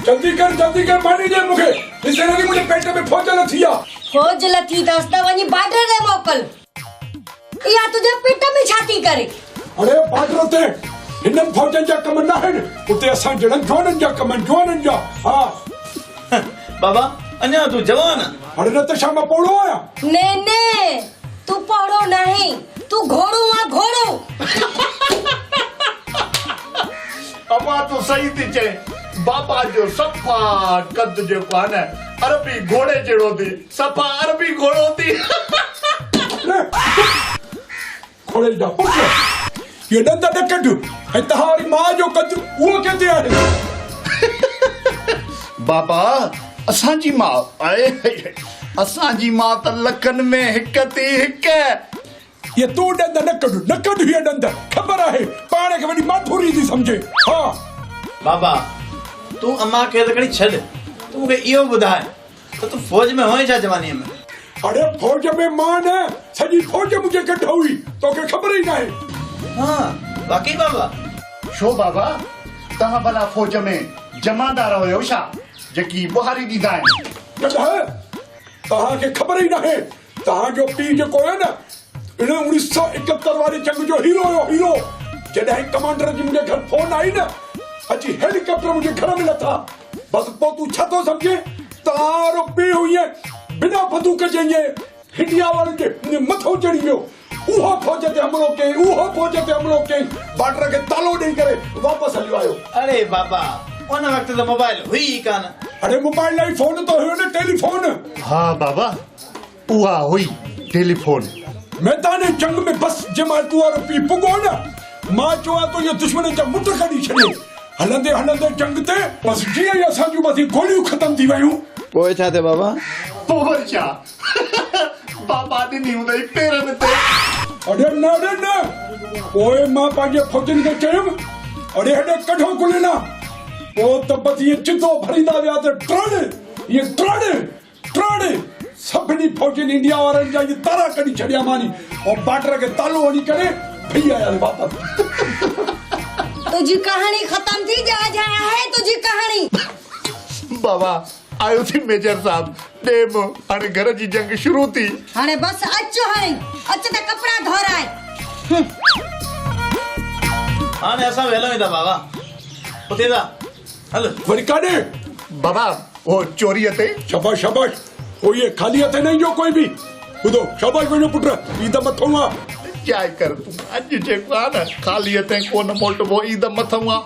जल्दी कर पानी दे मुखे इसे लगी मुझे पेट में फौज लथिया फौज लथी दस्ता वनी बार्डर रे मोकल या तुझे पेट में छाती करे। अरे बार्डर ते हिनन फौजन जा कम न है उते असा जड़न जोनन जा कम जोनन जा। हां बाबा अन्या तू जवान अरे न त शाम पोड़ो आया ने तू पोड़ो नहीं तू घोड़ो आ घोड़ो। अमा तो सही थी चे बाबा जो सफा कद जो कान है अरबी घोड़े जड़ो थी सफा अरबी घोड़ो थी। खोले जा पुट ये डंदा डकटू है तहारी मां जो कद वो कहते है बाबा असांजी मां आए असांजी मां त लखन में हिक थी हिक। ये तू डंदा नकटू ये डंदा खबर है पाणे के वडी माथुरी थी समझे। हां बाबा तू अम्मा के खड़ी छड़ तू मुखे इहो बुधाए तो तू फौज में होए छा जवानी में। अरे फौज में मान है सजी फौज मुझे कट हुई तो के खबर ही ना है। हां वाकई बाबा शो बाबा तहां भला फौज में जमादार हुयो छा जेकी बुहारी दीदा है तहां के खबर ही ना है तहां जो पी जो को है ना इन 1971 वाली जंग जो हीरो जॾहिं कमांडर जी मुझे घर फोन आई ना अची हेलीकॉप्टर मुझे घर में लथा बस पो तू छा तो समझे तारो पी हुई है बिना बंदूक जे ये इंडिया वाले के मथो चढ़ी गयो उहो फौज ते हमलो के बॉर्डर के तालो नहीं करे वापस हली आयो। अरे बाबा उन वक्त तो मोबाइल हुई कान। अरे मोबाइल लाई फोन तो हुयो ना टेलीफोन। हाँ बाबा उहा हुई टेलीफोन मैदान जंग में बस जमा तू और पी पुगो ना मां चवा तो ये दुश्मन जा मुट कढी छड़े हलंदे जंग ते बस जीअं ई असांजूं मथी गोलियूं खत्म थी वयूं पोइ छा थे बाबा पोइ छा बाबा ॾिनी हुनई पेरनि ते। अरे न पोइ मां पंहिंजे फौजनि खे चयुमि अरे हेॾे कढो गुल ना पोइ त बस इहे चितो भरींदा विया त ट्रड़ सभिनी फौजनि इंडिया वारनि जा इहे तारा कढी छॾिया मानी और बॉर्डर के तालो वञी करे भई आया वापस। तुझी कहानी खत्म थी जा है तुझी कहानी। बाबा आयो थी मेजर साहब डेम हाणे घर जी जंग शुरू थी हाणे बस अच त कपड़ा धोराए। हाणे असां वेलो ई था बाबा उते था हल वरी काॾे बाबा वो चोरी ते शाबाश ओ ये खाली हथे नहीं जो कोई भी ॿुधो शाबाश वञो पुट ई त मथो आहे क्या कर तू अज जेको आहे न खाली ते कोन मोटबो ई त मथो आहे।